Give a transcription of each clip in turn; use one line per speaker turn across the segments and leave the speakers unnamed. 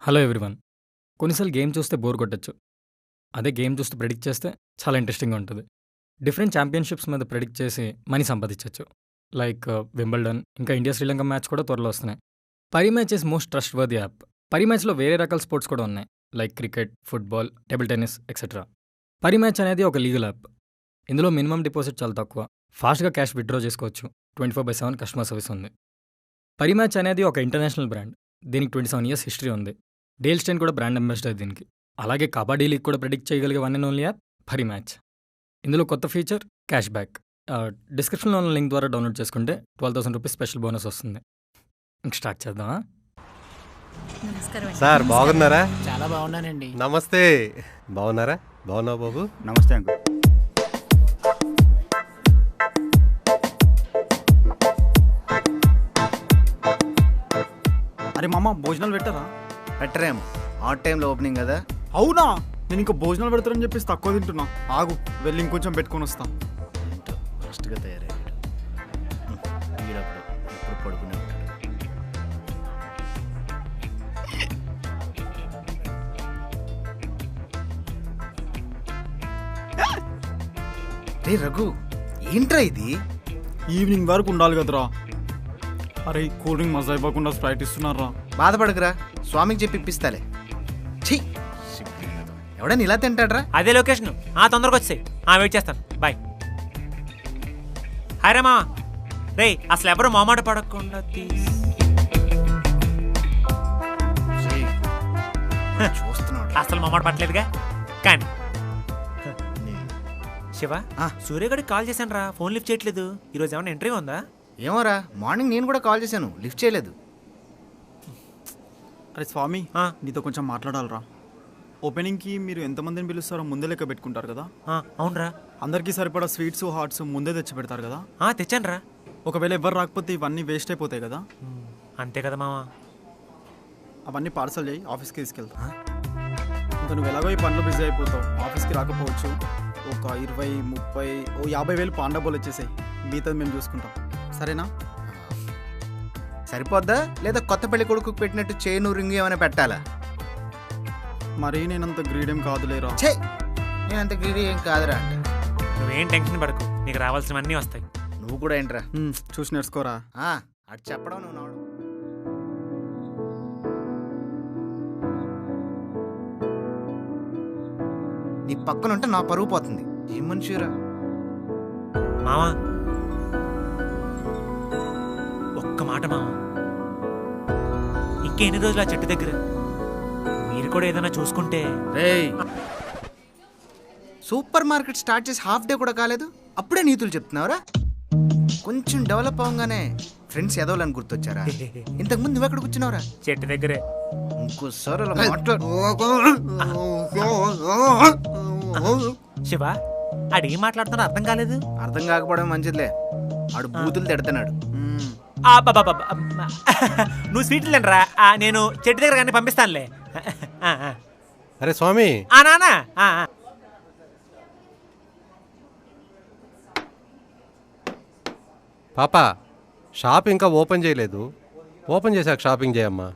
Hello everyone. కొన్నిసార్లు game చూస్తే bore కొట్టొచ్చు. అదే గేమ్ చూస్తూ ప్రెడిక్ట్ చేస్తే చాలా ఇంట్రెస్టింగ్‌గా ఉంటది. డిఫరెంట్ ఛాంపియన్‌షిప్స్ మీద ప్రెడిక్ట్ చేసి మనీ సంపాదించొచ్చు. లైక్ వింబుల్డన్, ఇంకా ఇండియా శ్రీలంక మ్యాచ్ కూడా త్వరలో వస్తున్నాయి. పరి match is most trust worthy app. పరి మ్యాచ్‌లో వేరే రకాల స్పోర్ట్స్ కూడా ఉన్నాయి. Like cricket, football, table tennis etcetera. పరి మ్యాచ్ అనేది ఒక లీగల్ యాప్. ఇందులో మినిమమ్ డిపాజిట్ చాలా తక్కువ. ఫాస్ట్‌గా క్యాష్ విత్‌డ్రా చేసుకోవచ్చు. 24/7 కస్టమర్ సర్వీస్ ఉంది. పరి మ్యాచ్ అనేది ఒక ఇంటర్నేషనల్ బ్రాండ్. దీనికి 27 ఇయర్స్ హిస్టరీ ఉంది. డేల్ స్టైన్ కూడా బ్రాండ్ అంబాసిడర్ దీనికి. అలాగే కబడ్డీ లీగ్ కూడా ప్రెడిక్ట్ చేయగలిగే వన్ అండ్ ఓన్లీ యాప్ పరి మ్యాచ్. ఇందులో కొత్త ఫీచర్ క్యాష్ బ్యాక్. డిస్క్రిప్షన్లో ఉన్న లింక్ ద్వారా డౌన్లోడ్ చేసుకుంటే 12,000 రూపీస్ స్పెషల్ బోనస్ వస్తుంది. ఇంక స్టార్ట్ చేద్దామా?
సార్ బాగున్నారా?
చాలా బాగున్నానండి.
నమస్తే. బాగున్నారా? బాగున్నావు బాబు?
నమస్తే అంకుల్. అరే మామ, భోజనాలు పెట్టారా?
పెట్టరేమో, ఆట్ టైంలో ఓపెనింగ్ కదా.
అవునా? నేను ఇంకా భోజనాలు పెడతారని చెప్పేసి తక్కువ తింటున్నా. ఆగు, వెళ్ళి ఇంకొంచెం పెట్టుకొని వస్తా.
ఏంటో ఫస్ట్గా తయారయ్యాడు. వీడప్పుడు ఎప్పుడు పడుకునే ఉంటాడు. రే రఘు, ఏంట్రా ఇది?
ఈవినింగ్ వరకు ఉండాలి కదరా. అరే కూల్ డ్రింక్ మజా ఇవ్వకుండా స్ప్రైట్ ఇస్తున్నారా?
బాధపడకురా, స్వామికి చెప్పి ఇప్పిస్తాలే. ఛీ, ఎవడని ఇలా తింటాడ్రా?
అదే లొకేషన్. తొందరగా వచ్చేయి. వెయిట్ చేస్తాను. బాయ్. హాయ్ రామా. రే అసలు ఎవరు మామాట పడకుండా
చూస్తున్నాడు.
అసలు మామాట పడలేదుగా. కానీ శివ, సూర్యగడికి కాల్ చేశాను రా, ఫోన్ లిఫ్ట్ చేయట్లేదు. ఈరోజు ఏమైనా ఎంట్రీ ఉందా?
ఏమోరా, మార్నింగ్ నేను కూడా కాల్ చేశాను, లిఫ్ట్ చేయలేదు.
అరే స్వామి, నీతో కొంచెం మాట్లాడాలరా. ఓపెనింగ్కి మీరు ఎంతమందిని పిలుస్తారో ముందే లెక్క పెట్టుకుంటారు కదా?
అవునరా.
అందరికీ సరిపడా స్వీట్స్ హాట్స్ ముందే తెచ్చి పెడతారు కదా?
తెచ్చాను రా.
ఒకవేళ ఎవరు రాకపోతే ఇవన్నీ వేస్ట్ అయిపోతాయి కదా?
అంతే కదా మావా.
అవన్నీ పార్సల్ చేయి, ఆఫీస్కి తీసుకెళ్తా. ఇంకా నువ్వు ఎలాగో ఈ పనులు బిజీ అయిపోతావు, ఆఫీస్కి రాకపోవచ్చు. ఒక 20, 30, 50,000 పాండబోలు వచ్చేసాయి. మిగతాది మేము చూసుకుంటాం, సరేనా?
సరిపోద్దా లేదా కొత్త పెళ్లి కొడుకు పెట్టినట్టు చేను రింగు ఏమైనా పెట్టాలా?
మరీ నేనంత గ్రీడేం కాదులేరా.
ఛే, నేనంత గ్రీడీ ఏం కాదురా. అంటే
నువ్వేం టెన్షన్ పడకు, నీకు రావాల్సినవన్నీ వస్తాయి.
నువ్వు కూడా ఏంట్రా
చూసి నేర్చుకోరా.
అటు చెప్పడం నువ్వు నాడు. నీ పక్కన ఉంటే నా పరుగు పోతుంది. ఏం మనిషిరా
మావా, ఒక్క మాట మావా. ఇంకా ఎన్ని రోజులు ఆ చెట్టు దగ్గర? మీరు కూడా ఏదైనా చూసుకుంటే.
రేయ్, సూపర్ మార్కెట్ స్టార్ట్ చేసి హాఫ్ డే కూడా కాలేదు, అప్పుడే నీతులు చెప్తున్నావురా? కొంచెం డెవలప్ అవగానే ఫ్రెండ్స్ ఎదవాలని గుర్తొచ్చారా? ఇంతకుముందు నువ్వు ఎక్కడ కూర్చున్నావురా?
చెట్టు దగ్గరే.
ఇంకోసారి అలా మాట్లాడు.
శివ, ఆడేం మాట్లాడుతున్నా అర్థం కాలేదు.
అర్థం కాకపోవడం మంచిదిలే, ఆడు బూతులు తిడుతున్నాడు.
నువ్వు స్వీట్లు తినరా, నేను చెట్టు దగ్గర కానీ పంపిస్తానులే.
అరే స్వామి.
నానా.
పాప, షాప్ ఇంకా ఓపెన్ చేయలేదు. ఓపెన్ చేశాక షాపింగ్ చేయమ్మా.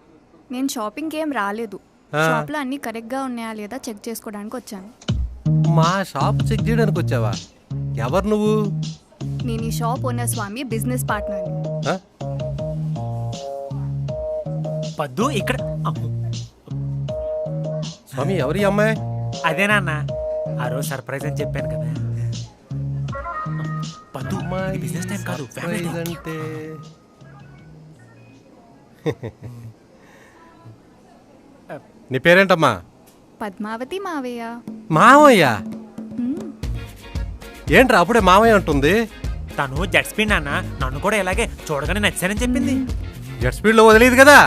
నేను షాపింగ్కి ఏం రాలేదు. షాప్లో అన్నీ కరెక్ట్గా ఉన్నాయా లేదా చెక్ చేసుకోవడానికి వచ్చాను.
మా షాప్ చెక్ చేయడానికి వచ్చావా? ఎవరు నువ్వు?
నేను ఈ షాప్ ఓనర్ స్వామి బిజినెస్ పార్ట్నర్ని.
పద్దు ఇక్కడ.
స్వామి, ఎవరి అమ్మాయి?
అదేనా అన్న, ఆ రోజు సర్ప్రైజ్ అని చెప్పాను కదా. పద్దు, ఇది బిజినెస్ టైం కాదు, ఫ్యామిలీ టైం.
అంటే నీ పేరేంటమ్మా?
పద్మావతి మావయ్య.
మావయ్య? ఏంట్రా అప్పుడే మావయ్య అంటుంది?
తను జెట్ స్పీడ్ నాన్న, నన్ను కూడా ఇలాగే చూడగానే నచ్చానని చెప్పింది.
జెట్ స్పీడ్లో వదిలేదు కదా.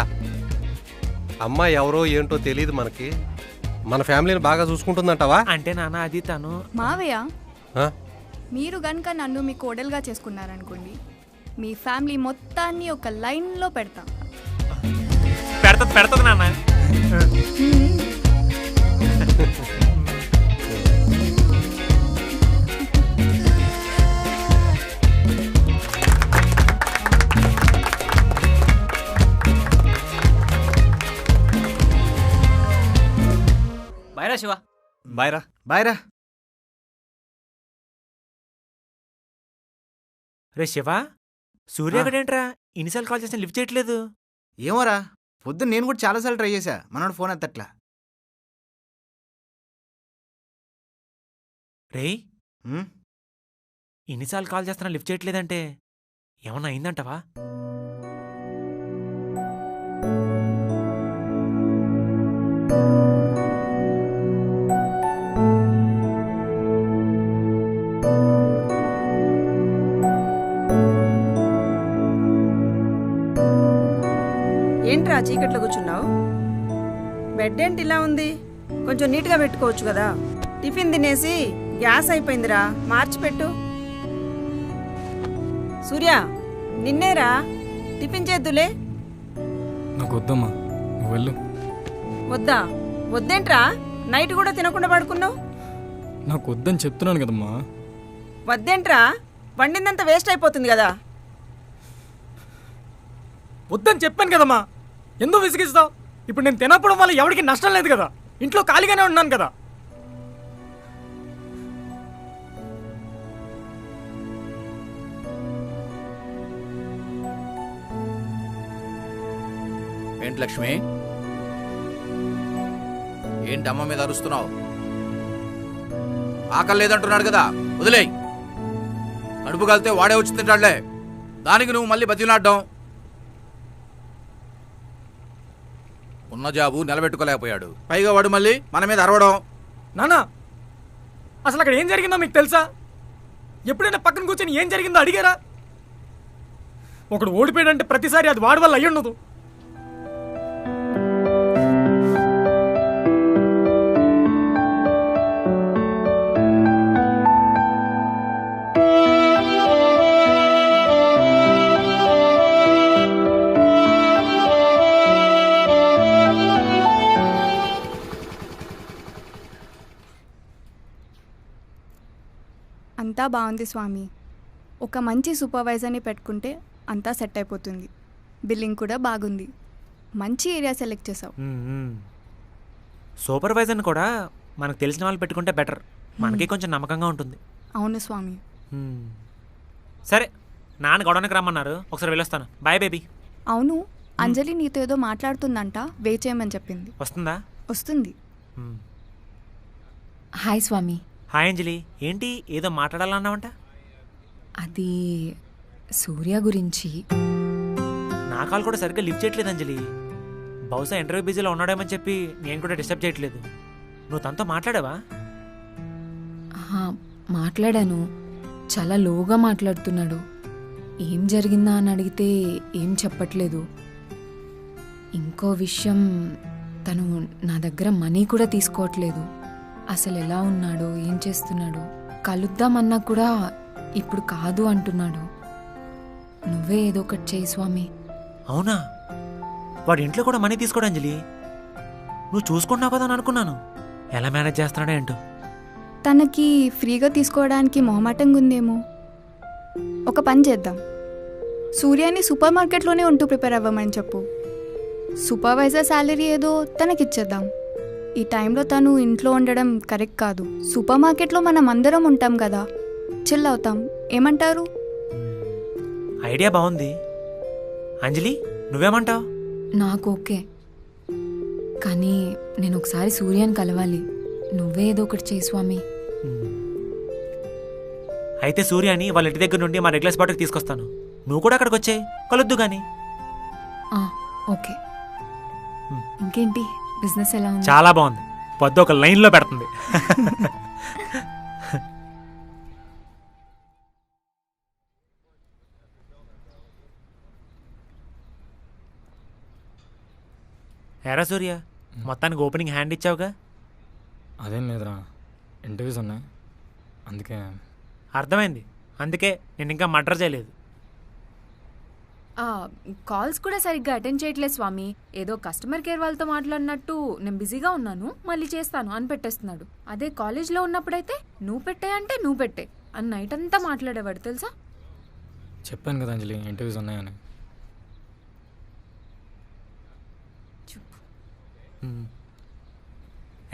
అమ్మాయి ఎవరో ఏంటో తెలియదు మనకి. మన ఫ్యామిలీని బాగా చూసుకుంటుందంటావా?
అంటే నాన్న, అది తను.
మావయ్య, మీరు గనుక నన్ను మీ కోడలుగా చేసుకున్నారనుకోండి, మీ ఫ్యామిలీ మొత్తాన్ని ఒక లైన్లో పెడతా.
పెడతది నాన్న. బాయ్ రా శివ.
బాయ్ రా.
బాయ్ రా.
రే శివ, సూర్యగడేంట్రా ఇన్నిసార్లు కాల్ చేసిన లిఫ్ట్ చేయట్లేదు?
ఏమోరా, పొద్దున్న నేను కూడా చాలాసార్లు ట్రై చేశా, మనోడు ఫోన్ ఎత్తట్లా.
రే,
ఉమ్,
ఇన్నిసార్లు కాల్ చేస్తున్నా లిఫ్ట్ చేయట్లేదంటే ఏమన్నా అయిందంటవా?
ఏంట్రా చీకట్లో కూర్చున్నావు? బెడ్ ఏంటి ఇలా ఉంది? కొంచెం నీట్గా పెట్టుకోవచ్చు కదా. టిఫిన్ తినేసి గ్యాస్ అయిపోయిందిరా, మార్చిపెట్టు. సూర్య, నిన్నేరా, టిఫిన్ చేద్దులే.
నాకు వద్దమ్మా, నువ్వు వెళ్ళు.
వద్దా? వద్దేంట్రా, నైట్ కూడా తినకుండా పడుకున్నావు?
నాకు వద్దని చెప్తున్నాను కదమ్మా.
వద్దేంట్రా, వండిందంతా వేస్ట్ అయిపోతుంది కదా.
వద్దని చెప్పాను కదమ్మా, ఎందుకు విసిగిస్తావు? ఇప్పుడు నేను తినప్పడం వల్ల ఎవరికి నష్టం లేదు కదా, ఇంట్లో ఖాళీగానే ఉన్నాను కదా.
ఏంటి లక్ష్మి, ఏంటి అమ్మ మీద అరుస్తున్నావు? ఆకలి లేదంటున్నాడు కదా, వదిలేయ్. కడుపు కలితే వాడే వచ్చి తింటాడులే, దానికి నువ్వు మళ్ళీ బతిలాడ్డాం. ఉన్న జాబు నిలబెట్టుకోలేకపోయాడు, పైగా వాడు మళ్ళీ మన మీద అరవడం.
నానా, అసలు అక్కడ ఏం జరిగిందో మీకు తెలుసా? ఎప్పుడైనా పక్కన కూర్చొని ఏం జరిగిందో అడిగారా? ఒకడు ఓడిపోయాడంటే ప్రతిసారి అది వాడి వల్ల అయ్యుండదు.
అంతా బాగుంది స్వామి. ఒక మంచి సూపర్వైజర్ని పెట్టుకుంటే అంతా సెట్ అయిపోతుంది. బిల్లింగ్ కూడా బాగుంది. మంచి ఏరియా సెలెక్ట్ చేసావు.
సూపర్వైజర్ని కూడా మనకు తెలిసిన వాళ్ళు పెట్టుకుంటే బెటర్, మనకి కొంచెం నమ్మకంగా ఉంటుంది.
అవును స్వామి.
సరే, నాన్న గొడవనికి రమ్మన్నారు, ఒకసారి వెళ్ళొస్తాను. Bye baby.
అవును, అంజలి నీతో ఏదో మాట్లాడుతుందంట, వెయిట్ చేయమని చెప్పింది.
వస్తుందా?
వస్తుంది.
హాయ్ స్వామి.
హాయ్ అంజలి, ఏంటి ఏదో మాట్లాడాలన్నావంట?
అది సూర్య గురించి.
నా కాల్ కూడా సరిగ్గా లిఫ్ట్ చేయట్లేదు అంజలి. బహుశా ఇంటర్వ్యూ బిజీలో ఉన్నాడేమని చెప్పి నేను కూడా డిస్టర్బ్ చేయట్లేదు. నువ్వు తనతో మాట్లాడావా?
మాట్లాడాను. చాలా లోగా మాట్లాడుతున్నాడు. ఏం జరిగిందా అని అడిగితే ఏం చెప్పట్లేదు. ఇంకో విషయం, తను నా దగ్గర మనీ కూడా తీసుకోవట్లేదు. అసలు ఎలా ఉన్నాడో, ఏం చేస్తున్నాడో, కలుద్దామన్నా కూడా ఇప్పుడు కాదు అంటున్నాడు. నువ్వే ఏదో ఒకటి చేయి స్వామి.
అవునా? వాడి ఇంట్లో కూడా మనీ తీసుకోడు అంజలి. నువ్వు చూసుకుంటున్నావు కదా అని అనుకున్నాను. ఎలా మేనేజ్ చేస్తున్నాడో ఏంటో.
తనకి ఫ్రీగా తీసుకోవడానికి మొహమాటంగా ఉందేమో. ఒక పని చేద్దాం, సూర్యాని సూపర్ మార్కెట్లోనే ఉంటూ ప్రిపేర్ అవ్వమని చెప్పు. సూపర్వైజర్ శాలరీ ఏదో తనకిచ్చేద్దాం. ఈ టైంలో తను ఇంట్లో ఉండడం కరెక్ట్ కాదు. సూపర్ మార్కెట్లో మనం అందరం ఉంటాం కదా, చిల్ అవుతాం. ఏమంటారు?
ఐడియా బాగుంది. అంజలి, నువ్వేమంటావు?
నాకు ఓకే, కానీ నేను ఒకసారి సూర్యాని కలవాలి. నువ్వే ఏదో ఒకటి చేయి స్వామి.
అయితే సూర్యాని వాళ్ళ ఇంటి దగ్గర నుండి మా రెగ్యులర్ స్పాట్కి తీసుకొస్తాను. నువ్వు కూడా అక్కడికి వచ్చే కలుద్దు కానీ.
ఓకే. ఇంకేంటి, బిజినెస్ ఎలా ఉంది?
చాలా బాగుంది. పొద్దు ఒక లైన్లో పెడుతుంది. ఎరా సూర్య, మొత్తానికి ఓపెనింగ్ హ్యాండ్ ఇచ్చావుగా?
అదేం లేదురా, ఇంటర్వ్యూస్ ఉన్నాయి అందుకే.
అర్థమైంది, అందుకే నేను ఇంకా మర్డర్ చేయలేదు.
కాల్స్ కూడా సరిగ్గా అటెండ్ చేయట్లేదు స్వామి. ఏదో కస్టమర్ కేర్ వాళ్ళతో మాట్లాడినట్టు నేను బిజీగా ఉన్నాను, మళ్ళీ చేస్తాను అని పెట్టేస్తున్నాడు. అదే కాలేజ్లో ఉన్నప్పుడైతే నువ్వు పెట్టే అంటే నువ్వు పెట్టే అని నైట్ అంతా మాట్లాడేవాడు తెలుసా.
చెప్పాను కదా అంజలి, ఇంటర్వ్యూస్ ఉన్నాయని.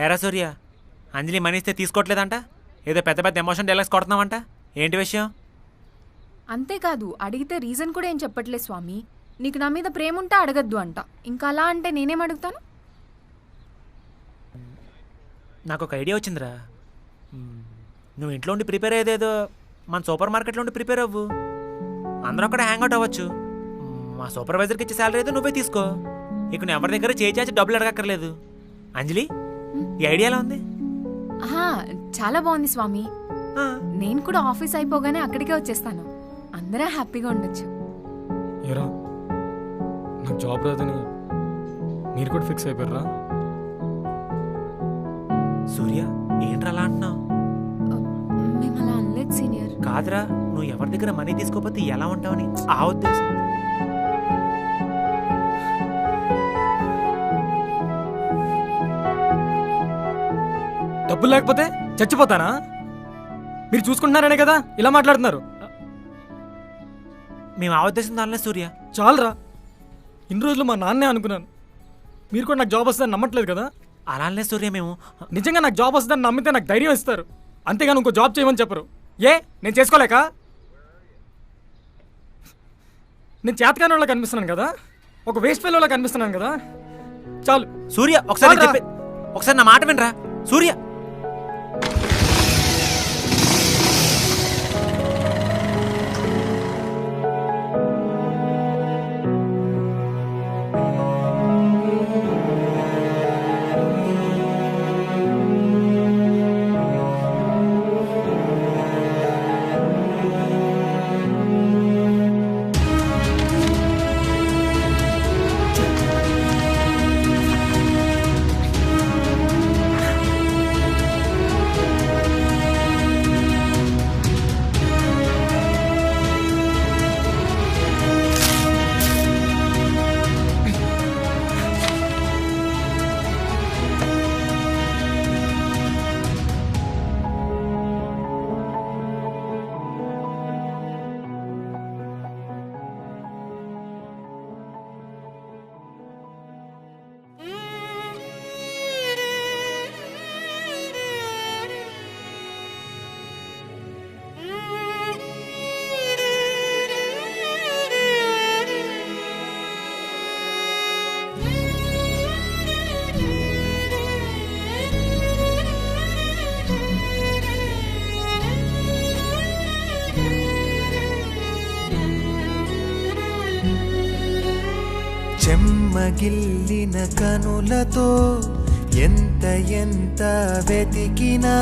ఎరా సూర్య, అంజలి మనీ ఇస్తే తీసుకోవట్లేదంట, ఏదో పెద్ద పెద్ద ఎమోషన్ డైలాగ్స్ కొడుతున్నావంట. ఏంటి విషయం?
అంతేకాదు, అడిగితే రీజన్ కూడా ఏం చెప్పట్లే స్వామి. నీకు నా మీద ప్రేమ ఉంటే అడగద్దు అంట. ఇంకా అలా అంటే నేనేం అడుగుతాను?
నాకు ఒక ఐడియా వచ్చిందిరా. నువ్వు ఇంట్లో ఉండి ప్రిపేర్ అయ్యేదేదో మన సూపర్ మార్కెట్లో ఉండి ప్రిపేర్ అవ్వు. అందరూ అక్కడ హ్యాంగ్ అవుట్ అవ్వచ్చు. మా సూపర్వైజర్కి ఇచ్చే శాలరీ అయితే నువ్వే తీసుకో. ఇక నువ్వు ఎవరి దగ్గర చేసి డబ్బులు అడగక్కర్లేదు. అంజలి, ఈ ఐడియా ఎలా ఉంది?
చాలా బాగుంది స్వామి. నేను కూడా ఆఫీస్ అయిపోగానే అక్కడికే వచ్చేస్తాను. అందరూ హ్యాపీగా ఉండొచ్చు.
ఏరా, నాకు జాబ్ రాదని మీరు కూడా ఫిక్స్ అయిపోయారా?
సూర్య, ఏంట్రా అలా అంటున్నావు?
మేము అలా అనలేదు సీనియర్.
కాదురా, నువ్వు ఎవరి దగ్గర మనీ తీసుకోకపోతే ఎలా ఉంటావని ఆ ఉద్దేశం.
డబ్బులు లేకపోతే చచ్చిపోతానా? మీరు చూసుకుంటున్నారనే కదా ఇలా మాట్లాడుతున్నారు.
మేము ఆ ఉద్దేశం దానిలే సూర్య.
చాలరా, ఇన్ని రోజులు మా నాన్నే అనుకున్నాను. మీరు కూడా నాకు జాబ్ వస్తుందని నమ్మట్లేదు కదా?
అలానే సూర్య, మేము
నిజంగా నాకు జాబ్ వస్తుందని నమ్మితే నాకు ధైర్యం ఇస్తారు, అంతేగాని ఇంకో జాబ్ చేయమని చెప్పరు. ఏ నేను చేసుకోలేక? నేను చేతకాని వాళ్ళకి కనిపిస్తున్నాను కదా, ఒక వేస్ట్ ఫెయిల్ వాళ్ళకి కనిపిస్తున్నాను కదా. చాలు
సూర్య, ఒకసారి నా మాట వినరా సూర్య.
చెమ్మగిల్లిన కనులతో ఎంత ఎంత వెతికినా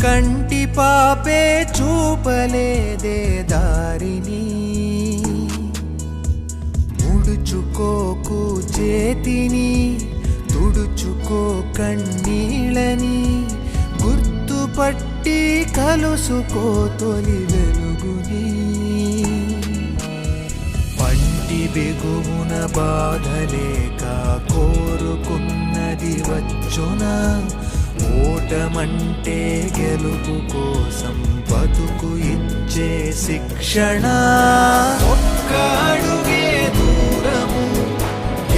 కంటి పాపే చూపలేదే దారిని. ముడుచుకోకు చేతిని, తుడుచుకో కన్నీళ్ళని, గుర్తుపట్టి కలుసుకో తొలి వెలుగుని. పంటి బిగువున బాధలేక కోరుకున్నది వచ్చునా, ఓటమంటే గెలుపు కోసం బతుకు ఇచ్చే శిక్షణ. ఒక్క అడుగే దూరము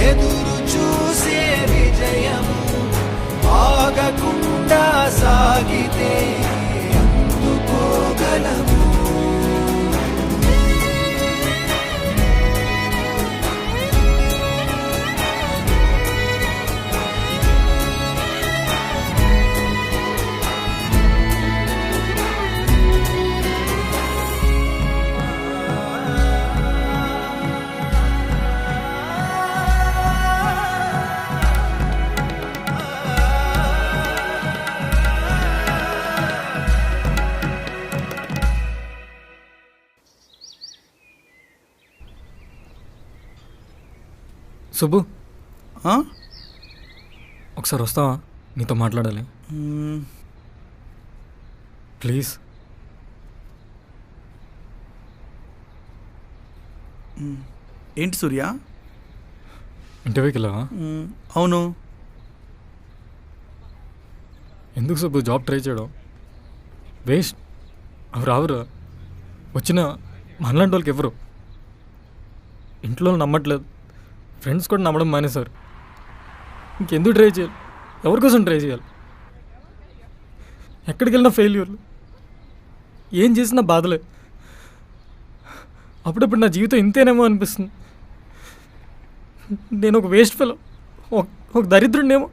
ఎదురు చూసే విజయము, ఆగకుండా సాగితే అందుకోగలము.
సుబ్బు, ఒకసారి వస్తావా? నీతో మాట్లాడాలి ప్లీజ్.
ఏంటి సూర్య?
ఇంటర్వ్యూకి వెళ్ళావా?
అవును.
ఎందుకు సుబ్బు జాబ్ ట్రై చేయడం? వేస్ట్. అవి రావురా. వచ్చిన మనలాంటి వాళ్ళకి ఎవరు? ఇంట్లో నమ్మట్లేదు, ఫ్రెండ్స్ కూడా నమ్మడం మానేశారు. ఇంకెందుకు ట్రై చేయాలి? ఎవరి కోసం ట్రై చేయాలి? ఎక్కడికి వెళ్ళినా ఫెయిల్యూర్లు, ఏం చేసినా బాధలే. అప్పుడప్పుడు నా జీవితం ఇంతేనేమో అనిపిస్తుంది. నేను ఒక వేస్ట్ ఫెలో, ఒక దరిద్రుడినేమో.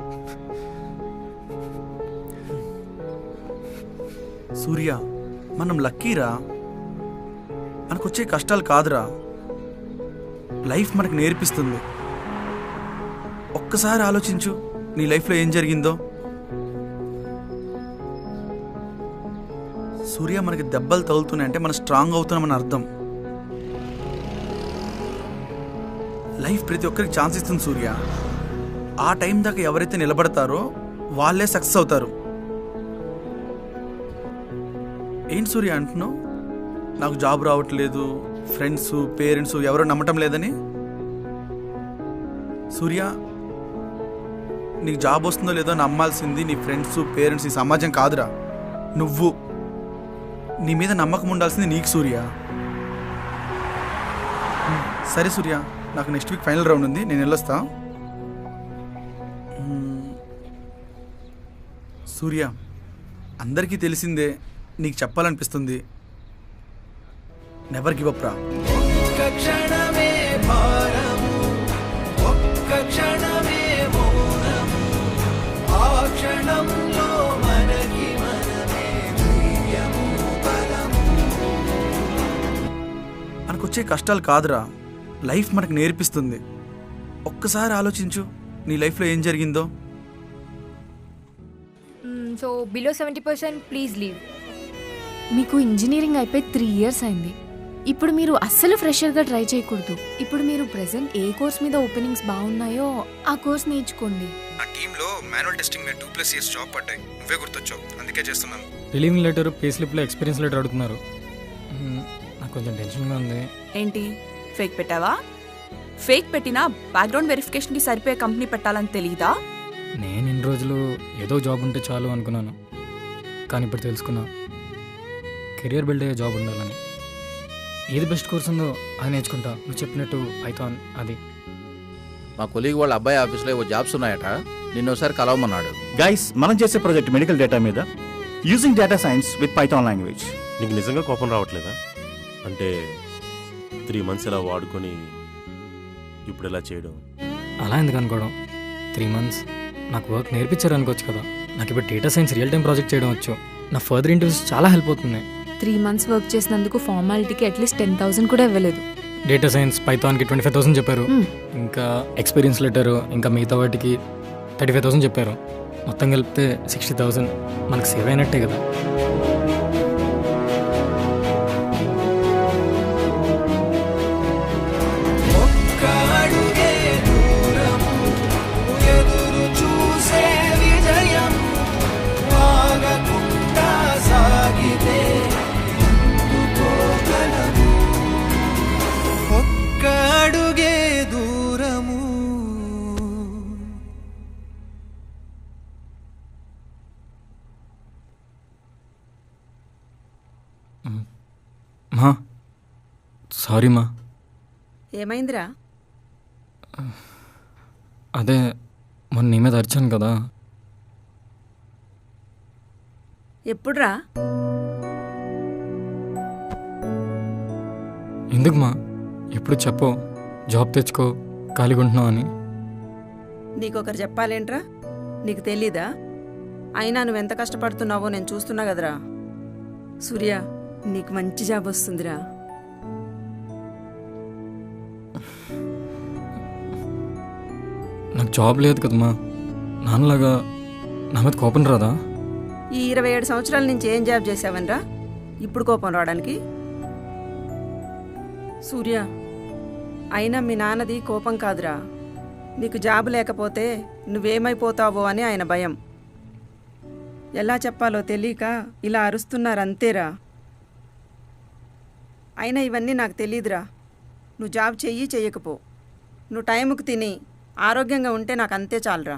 సూర్య, మనం లక్కీరా. మనకొచ్చే కష్టాలు కాదురా, లైఫ్ మనకు నేర్పిస్తుంది. ఒక్కసారి ఆలోచించు నీ లైఫ్లో ఏం జరిగిందో. సూర్య, మనకి దెబ్బలు తగులుతున్నాయంటే మనం స్ట్రాంగ్ అవుతున్నామని అర్థం. లైఫ్ ప్రతి ఒక్కరికి ఛాన్స్ ఇస్తుంది సూర్య. ఆ టైం దాకా ఎవరైతే నిలబడతారో వాళ్ళే సక్సెస్ అవుతారు. ఏంటి సూర్య అంటున్నావు? నాకు జాబ్ రావట్లేదు, ఫ్రెండ్స్ పేరెంట్స్ ఎవరో నమ్మటం లేదని. సూర్య, నీకు జాబ్ వస్తుందో లేదో నమ్మాల్సింది నీ ఫ్రెండ్స్ పేరెంట్స్, ఈ సమాజం కాదురా. నువ్వు నీ మీద నమ్మకం ఉండాల్సింది నీకు సూర్య. సరే సూర్య, నాకు నెక్స్ట్ వీక్ ఫైనల్ రౌండ్ ఉంది, నేను వెళ్ళొస్తా. సూర్య, అందరికీ తెలిసిందే, నీకు చెప్పాలనిపిస్తుంది. నెవర్ గివ్ అప్ రా.
ఒక్క క్షణమే భారము, ఒక్క క్షణమే మౌనము, ఆ క్షణంలో మనకి మనమే ధైర్యము బలము.
మనకొచ్చే కష్టాలు కాదురా, లైఫ్ మనకు నేర్పిస్తుంది. ఒక్కసారి ఆలోచించు నీ లైఫ్లో ఏం జరిగిందో.
So below 70% please leave.
మీకు ఇంజనీరింగ్ అయిపోయి 3 years అయింది. ఇప్పుడు మీరు అస్సలు ఫ్రెషర్గా ట్రై చేయకూడదు. ఇప్పుడు మీరు ప్రెసెంట్ ఏ కోర్స్ మీద ఓపెనింగ్స్ బాగున్నాయో ఆ కోర్స్ నేర్చుకోండి.
నా టీంలో మాన్యువల్ టెస్టింగ్ మీద 2+ years జాబ్ పడ్డాయి. నువ్వే గుర్తొచ్చావు, అందుకే చేస్తున్నాను.
రిలీవింగ్ లెటర్, పే స్లిప్లో ఎక్స్పీరియన్స్ లెటర్ అడుగుతున్నారు. నాకు కొంచెం టెన్షన్గా ఉంది.
ఏంటి ఫేక్ పెట్టావా? ఫేక్ పెట్టినా బ్యాక్గ్రౌండ్ వెరిఫికేషన్కి సరిపోయే కంపెనీ పెట్టాలని తెలీదా?
నేను ఇన్ని రోజులు ఏదో జాబ్ ఉంటే చాలు అనుకున్నాను, కానీ ఇప్పుడు తెలుసుకున్నా కెరియర్ బిల్డ్ అయ్యే జాబ్ ఉండాలని. ఏది బెస్ట్ కోర్స్ ఉందో అది నేర్చుకుంటా. నువ్వు చెప్పినట్టు పైథాన్ అది.
మా కొలీగ్ వాళ్ళ అబ్బాయి ఆఫీస్లో ఏవో జాబ్స్ ఉన్నాయట, నిన్న ఒకసారి కలవమన్నాడు.
గైస్, మనం చేసే ప్రాజెక్ట్ మెడికల్ డేటా మీద using data science with Python language.
నీకు నిజంగా కోపం రావట్లేదా? అంటే 3 months ఇలా వాడుకొని ఇప్పుడు ఇలా చేయడం.
అలా ఎందుకు అనుకోవడం? 3 months నాకు వర్క్ నేర్పించారు అనుకోవచ్చు కదా. నాకు ఇప్పుడు data science real time project చేయడం వచ్చు. నా ఫర్దర్ ఇంటర్వ్యూస్ చాలా హెల్ప్ అవుతుంది.
3 months వర్క్ చేసినందుకు ఫార్మాలిటీకి అట్లీస్ట్ 10,000 కూడా ఇవ్వలేదు.
డేటా సైన్స్ పైథాన్కి 25,000 చెప్పారు. ఇంకా ఎక్స్పీరియన్స్ లెటరు ఇంకా మిగతా వాటికి 35,000 చెప్పారు. మొత్తం కలిపితే 60,000 మనకు సేవ్ అయినట్టే కదా. మా సారీ మా.
ఏమైందిరా?
అదే మొన్న నీ మీద అరిచాను కదా.
ఎప్పుడురా?
ఎందుకు మా ఎప్పుడు చెప్పో జాబ్ తెచ్చుకో ఖాళీగా ఉంటున్నావు అని.
నీకొకరు చెప్పాలేంట్రా? నీకు తెలీదా? అయినా నువ్వెంత కష్టపడుతున్నావో నేను చూస్తున్నా కదరా. సూర్య, నీకు మంచి జాబ్ వస్తుందిరా.
నాకు జాబ్ లేదు కదమ్మా. నాన్నలాగా నా మీద కోపం రాదా?
ఈ 27 సంవత్సరాల నుంచి ఏం జాబ్ చేసావనరా ఇప్పుడు కోపం రావడానికి? సూర్య, అయినా మీ నాన్నది కోపం కాదురా, నీకు జాబ్ లేకపోతే నువ్వేమైపోతావో అని ఆయన భయం. ఎలా చెప్పాలో తెలియక ఇలా అరుస్తున్నారంతేరా. అయినా ఇవన్నీ నాకు తెలీదురా. నువ్వు జాబ్ చెయ్యకపో, నువ్వు టైంకి తిని ఆరోగ్యంగా ఉంటే నాకు అంతే చాలురా.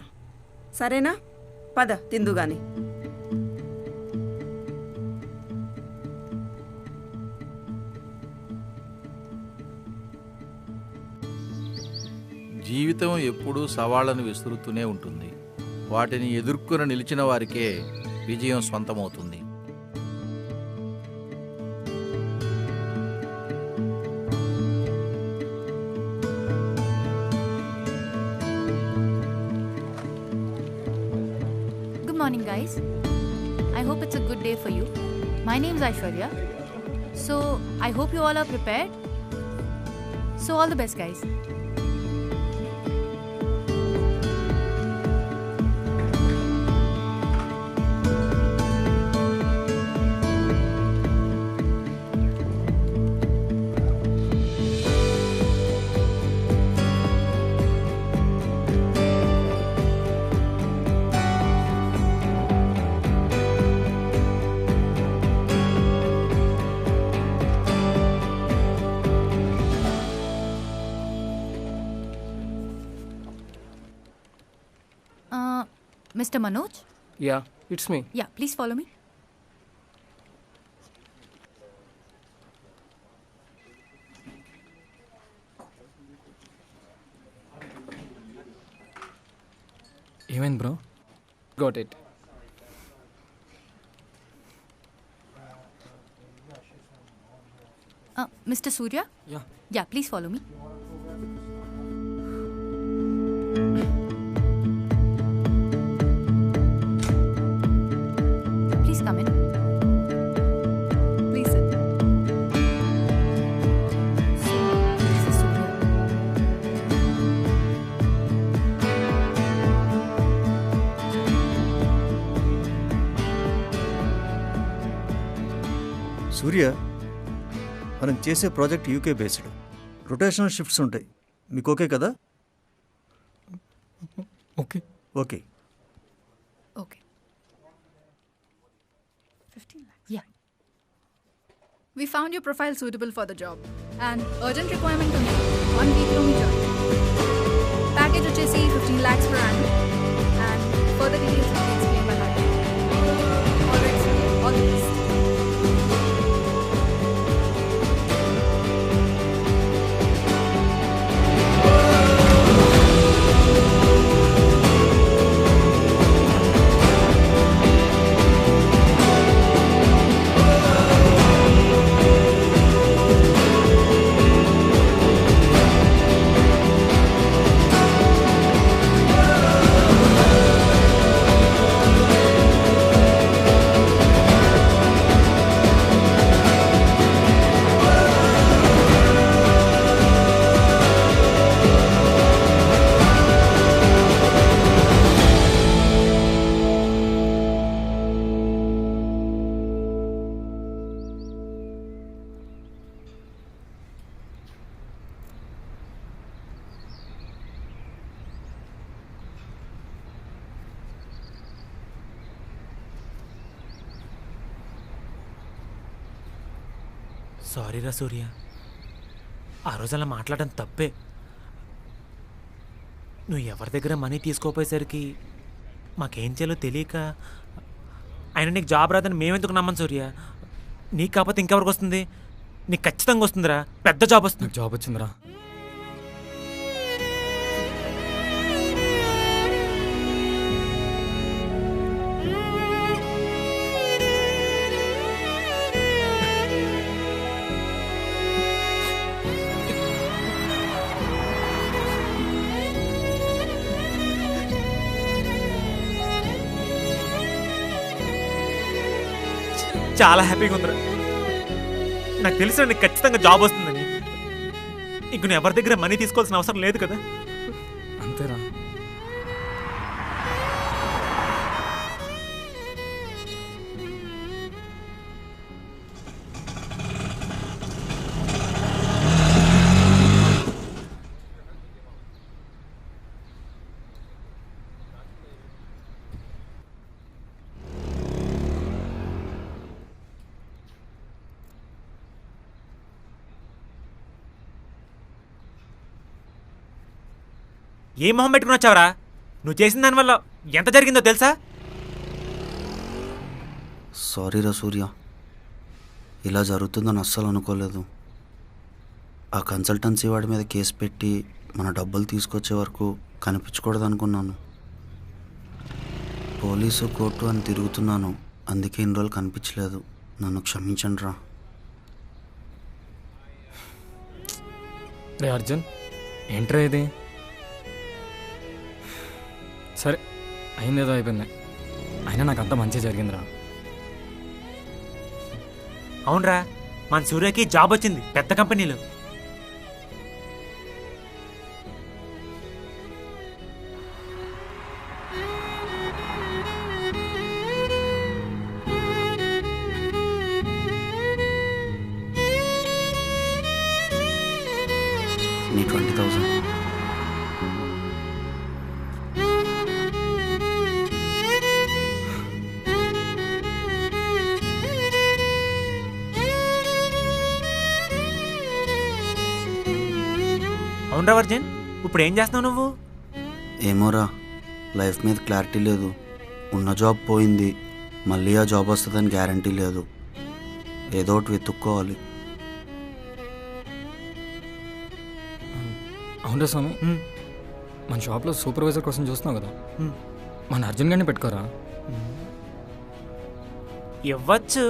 సరేనా? పద తిందుగాని.
జీవితం ఎప్పుడూ సవాళ్లను విసురుతూనే ఉంటుంది. వాటిని ఎదుర్కొని నిలిచిన వారికే విజయం సొంతమవుతుంది.
Good morning, guys. I hope it's a good day for you. My name's Aishwarya. So, I hope you all are prepared. So, all the best, guys. Mr. Manoj?
Yeah, it's me.
Yeah, please follow me.
ఏమైంది bro?
Got it.
Mr. Surya?
Yeah.
Yeah, please follow me. Please come in. Please sit. So, this is Surya.
సూర్య, మనం చేసే project UK based, rotational shifts ఉంటాయి. మీకు okay కదా?
Okay.
Okay.
Okay. 15 lakhs. Yeah. We found your profile suitable for the job. And urgent requirement to 1 week lo mee join. Package vachesi 15 lakhs per annum. And further details will be explained by Hari. All right, sir. All the best.
Sorry రా సూర్య, ఆ రోజు అలా మాట్లాడడం తప్పే. నువ్వు ఎవరి దగ్గర money తీసుకోపోయేసరికి మాకేం చేయాలో తెలియక, ఆయన నీకు జాబ్ రాదని మేమెందుకు నమ్మను సూర్య. నీకు కాకపోతే ఇంకెవరికి వస్తుంది? నీకు ఖచ్చితంగా వస్తుందిరా, పెద్ద జాబ్ వస్తుంది.
జాబ్ వచ్చిందిరా.
చాలా హ్యాపీగా ఉందిరా. నాకు తెలిసిన నీకు ఖచ్చితంగా జాబ్ వస్తుందని. ఇంక నువ్వు ఎవరి దగ్గర మనీ తీసుకోవాల్సిన అవసరం లేదు కదా.
అంతేరా.
ఏం మొహం పెట్టుకుని వచ్చావరా? నువ్వు చేసిన దానివల్ల ఎంత జరిగిందో తెలుసా?
సారీ రా సూర్య, ఇలా జరుగుతుందని అస్సలు అనుకోలేదు. ఆ కన్సల్టెన్సీ వాడి మీద కేసు పెట్టి మన డబ్బులు తీసుకొచ్చే వరకు కనిపించకూడదు అనుకున్నాను. పోలీసు కోర్టు అని తిరుగుతున్నాను, అందుకే ఇన్ని రోజులు కనిపించలేదు. నన్ను క్షమించండి రా.
రే అర్జున్, ఏంట్రా ఇది? సరే, అయిందేదో అయిపోయింది. అయినా నాకు అంత మంచి జరిగిందిరా.
అవునరా, మన సూర్యకి జాబ్ వచ్చింది పెద్ద కంపెనీలో.
నీ 20,000.
అవునరా వర్జన్, ఇప్పుడు ఏం చేస్తున్నావు నువ్వు?
ఏమోరా, లైఫ్ మీద క్లారిటీ లేదు. ఉన్న జాబ్ పోయింది, మళ్ళీ ఆ జాబ్ వస్తుందని గ్యారంటీ లేదు. ఏదో ఒకటి వెతుక్కోవాలి.
అవునరా స్వామి, మన షాప్లో సూపర్వైజర్ కోసం చూస్తున్నావు కదా, మన అర్జున్ గారిని పెట్టుకోరా.
ఇవ్వచ్చు,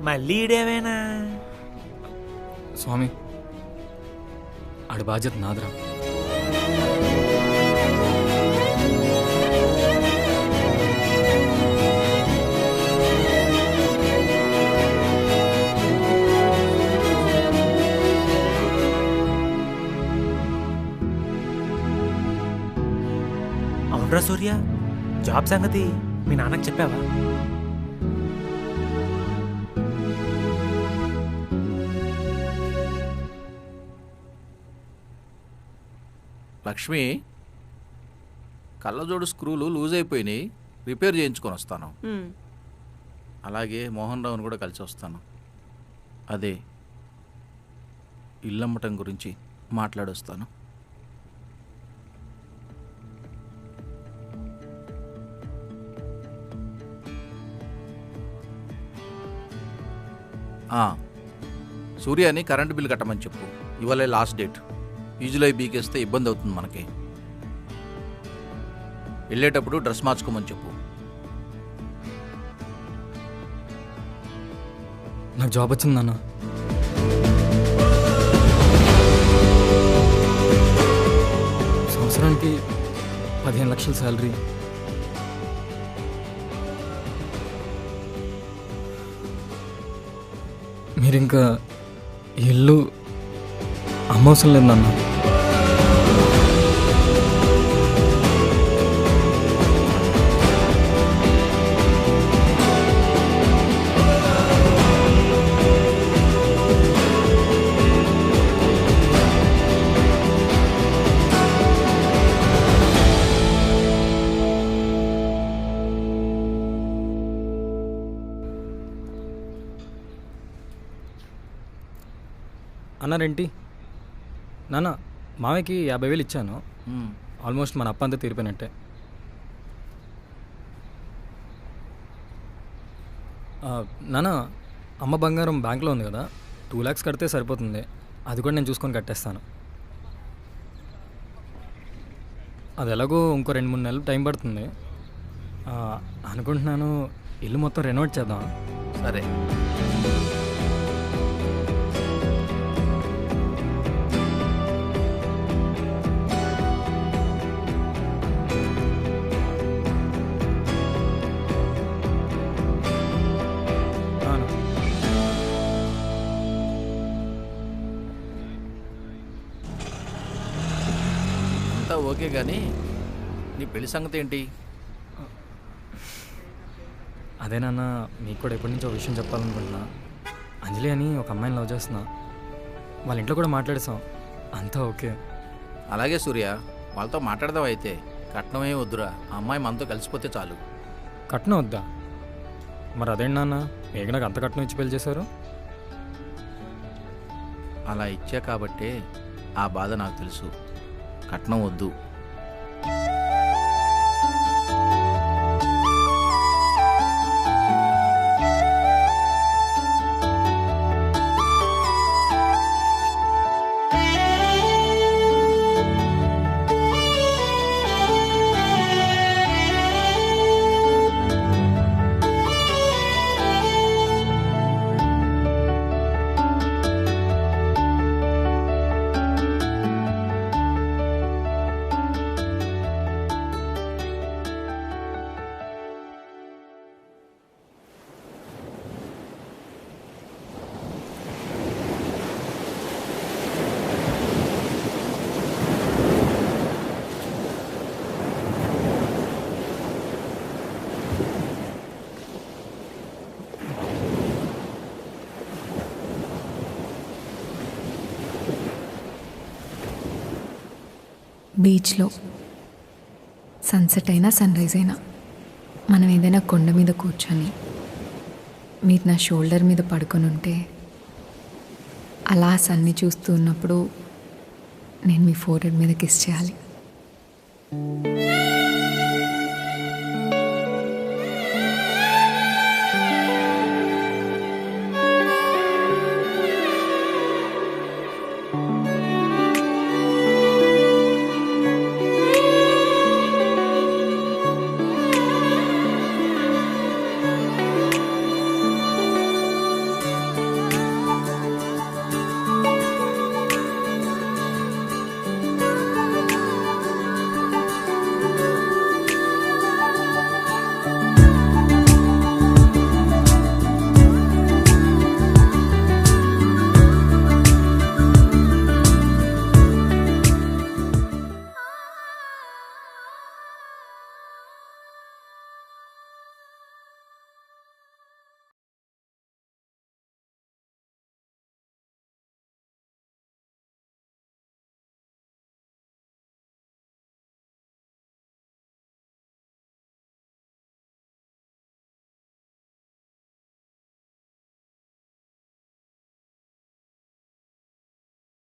మళ్ళీ ఈడేమైనా.
స్వామి, ఆడి బాధ్యత నాదిరా.
అవునరా సూర్య, జాబ్ సంగతి మీ నాన్నకు చెప్పావా?
లక్ష్మి, కళ్ళజోడు స్క్రూలు లూజ్ అయిపోయినాయి, రిపేర్ చేయించుకొని వస్తాను. అలాగే మోహన్ రావుని కూడా కలిసి వస్తాను. అదే ఇల్లమ్మటం గురించి మాట్లాడొస్తాను. సూర్యాని కరెంటు బిల్ కట్టమని చెప్పు. ఇవాళే లాస్ట్ డేట్. ఈజీలో బీకేస్తే ఇబ్బంది అవుతుంది మనకి. వెళ్ళేటప్పుడు డ్రెస్ మార్చుకోమని చెప్పు.
నాకు జాబ్ వచ్చింది నాన్న. సంవత్సరానికి 15 లక్షల శాలరీ. మీరు ఇంకా ఇల్లు అమ్మవసరం లేదు నాన్న. అన్నారేంటి నాన్న? మామయ్యకి 50,000 ఇచ్చాను. ఆల్మోస్ట్ మన అప్ప అంతా తీరిపోయినట్టే. నాన్న, అమ్మ బంగారం బ్యాంక్లో ఉంది కదా, 2 lakhs కడితే సరిపోతుంది. అది కూడా నేను చూసుకొని కట్టేస్తాను. అది ఎలాగో ఇంకో 2-3 నెలలు టైం పడుతుంది. అనుకుంటున్నాను ఇల్లు మొత్తం రెనోవేట్ చేద్దాం.
సరే. అంతా ఓకే, కానీ నీ పెళ్లి సంగతి ఏంటి?
అదే నాన్న, మీకు కూడా ఎప్పటి నుంచో విషయం చెప్పాలనుకుంటున్నా. అంజలి అని ఒక అమ్మాయిని లవ్ చేస్తున్నా. వాళ్ళ ఇంట్లో కూడా మాట్లాడేసాం, అంతా ఓకే.
అలాగే సూర్య, వాళ్ళతో మాట్లాడదాం. అయితే కట్నమే వద్దురా, ఆ అమ్మాయి మనతో కలిసిపోతే చాలు.
కట్నం వద్దా? మరి అదేంటి నాన్న, నాకు అంత కట్నం ఇచ్చి పెళ్లి చేశారు?
అలా ఇచ్చా కాబట్టే ఆ బాధ నాకు తెలుసు. కట్నం వద్దు.
బీచ్లో సన్సెట్ అయినా సన్ రైజ్ అయినా మనం ఏదైనా కొండ మీద కూర్చొని మీరు నా షోల్డర్ మీద పడుకొని ఉంటే అలా సన్ని చూస్తూ ఉన్నప్పుడు నేను మీ ఫోర్హెడ్ మీద కిస్ చేయాలి.